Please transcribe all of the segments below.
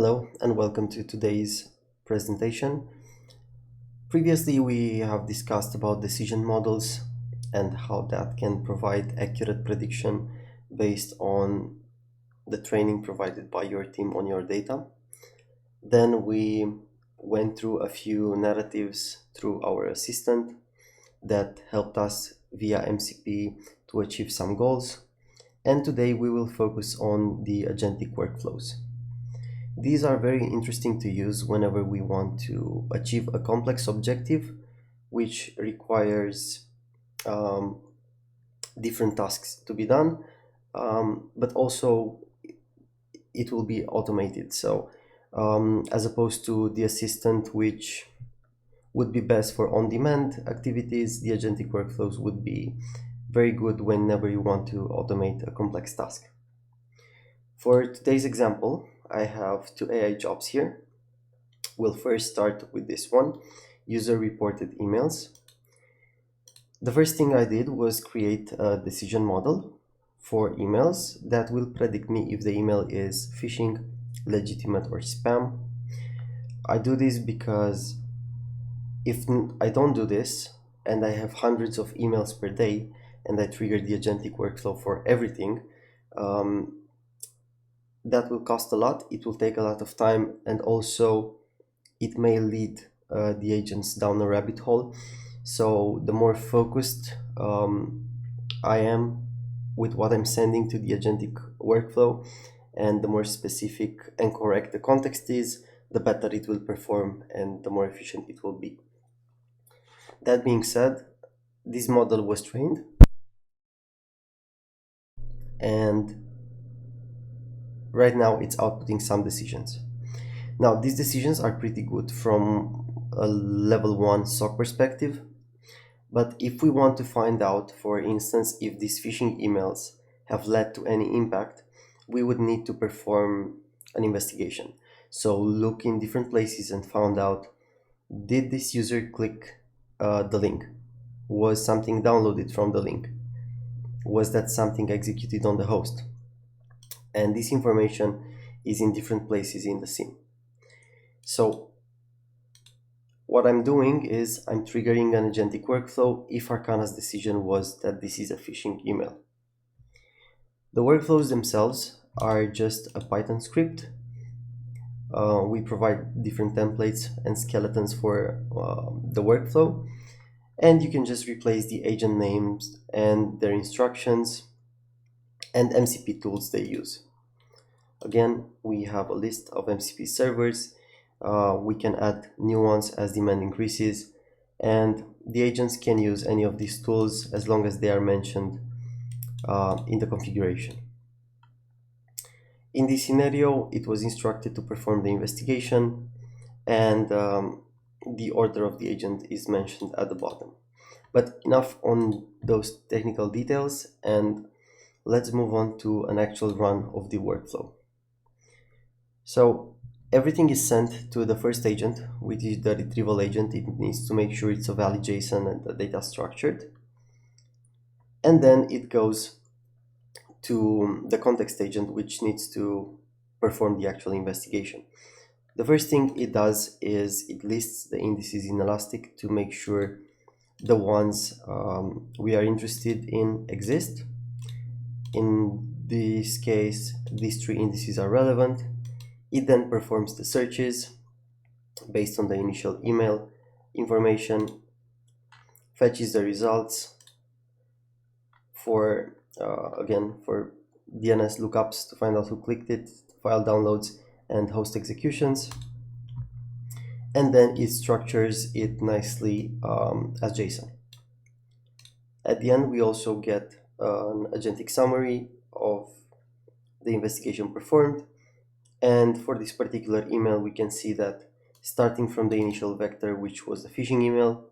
Hello and welcome to today's presentation. Previously, we have discussed about decision models and how that can provide accurate prediction based on the training provided by your team on your data. Then we went through a few narratives through our assistant that helped us via MCP to achieve some goals. And today we will focus on the agentic workflows. These are very interesting to use whenever we want to achieve a complex objective which requires um, different tasks to be done, but also it will be automated. So as opposed to the assistant, which would be best for on-demand activities, the agentic workflows would be very good whenever you want to automate a complex task. For today's example, I have two AI jobs here. We'll first start with this one, user reported emails. The first thing I did was create a decision model for emails that will predict me if the email is phishing, legitimate, or spam. I do this because if I don't do this and I have hundreds of emails per day and I trigger the agentic workflow for everything, that will cost a lot, it will take a lot of time, and also it may lead the agents down a rabbit hole. So the more focused I am with what I'm sending to the agentic workflow, and the more specific and correct the context is, the better it will perform and the more efficient it will be. That being said, this model was trained and right now it's outputting some decisions. Now, these decisions are pretty good from a level 1 SOC perspective, but if we want to find out, for instance, if these phishing emails have led to any impact, we would need to perform an investigation. So look in different places and found out, did this user click the link? Was something downloaded from the link? Was that something executed on the host? And this information is in different places in the SIEM. So what I'm doing is I'm triggering an agentic workflow if Arcanna's decision was that this is a phishing email. The workflows themselves are just a Python script. We provide different templates and skeletons for the workflow, and you can just replace the agent names and their instructions and MCP tools they use. Again, we have a list of MCP servers. We can add new ones as demand increases, and the agents can use any of these tools as long as they are mentioned in the configuration. In this scenario, it was instructed to perform the investigation, and the order of the agent is mentioned at the bottom. But enough on those technical details, and let's move on to an actual run of the workflow. So everything is sent to the first agent, which is the retrieval agent. It needs to make sure it's a valid JSON and the data structured. And then it goes to the context agent, which needs to perform the actual investigation. The first thing it does is it lists the indices in Elastic to make sure the ones we are interested in exist. In this case, these three indices are relevant. It then performs the searches based on the initial email information, fetches the results for, again, for DNS lookups to find out who clicked it, file downloads, and host executions. And then it structures it nicely as JSON. At the end, we also get an agentic summary of the investigation performed. And for this particular email, we can see that starting from the initial vector, which was the phishing email,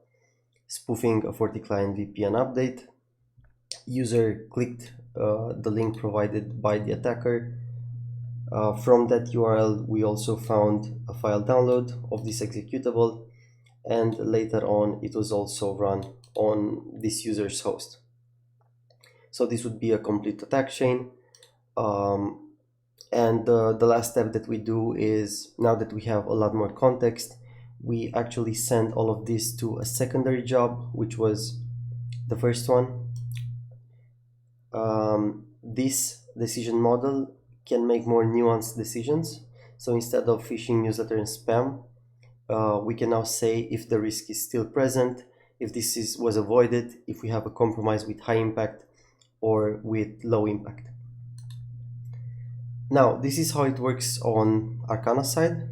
spoofing a 40 client VPN update, user clicked the link provided by the attacker. From that URL, we also found a file download of this executable, and later on, it was also run on this user's host. So this would be a complete attack chain. And the last step that we do is, now that we have a lot more context, we actually send all of this to a secondary job, which was the first one. This decision model can make more nuanced decisions. So instead of phishing, newsletter, and spam, we can now say if the risk is still present, if was avoided, if we have a compromise with high impact or with low impact. Now, this is how it works on Arcanna side.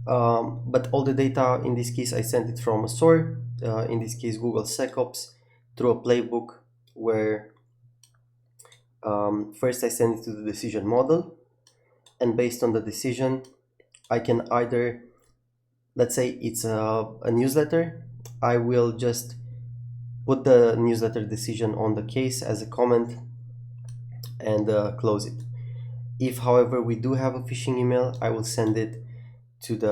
But all the data, in this case, I sent it from a store, in this case, Google SecOps, through a playbook where first I send it to the decision model, and based on the decision, I can either, let's say it's a newsletter, I will just put the newsletter decision on the case as a comment and close it. If, however, we do have a phishing email, I will send it to the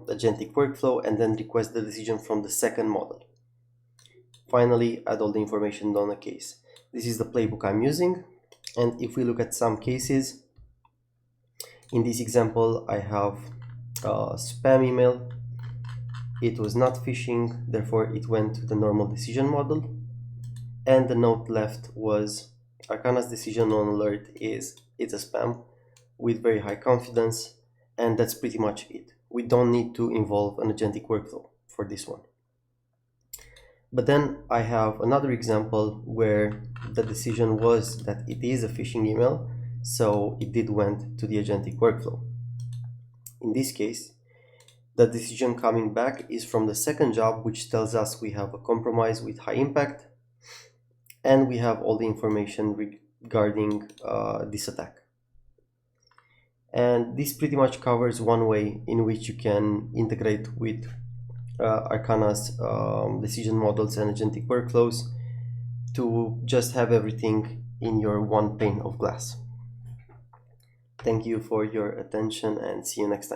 Agentic workflow and then request the decision from the second model. Finally, add all the information on the case. This is the playbook I'm using. And if we look at some cases, in this example, I have a spam email. It was not phishing, therefore it went to the normal decision model. And the note left was Arcanna's decision on alert is it's a spam with very high confidence, and that's pretty much it. We don't need to involve an agentic workflow for this one. But then I have another example where the decision was that it is a phishing email, so it did went to the agentic workflow. In this case, the decision coming back is from the second job, which tells us we have a compromise with high impact, and we have all the information regarding this attack. And this pretty much covers one way in which you can integrate with Arcanna's decision models and agentic workflows to just have everything in your one pane of glass. Thank you for your attention and see you next time.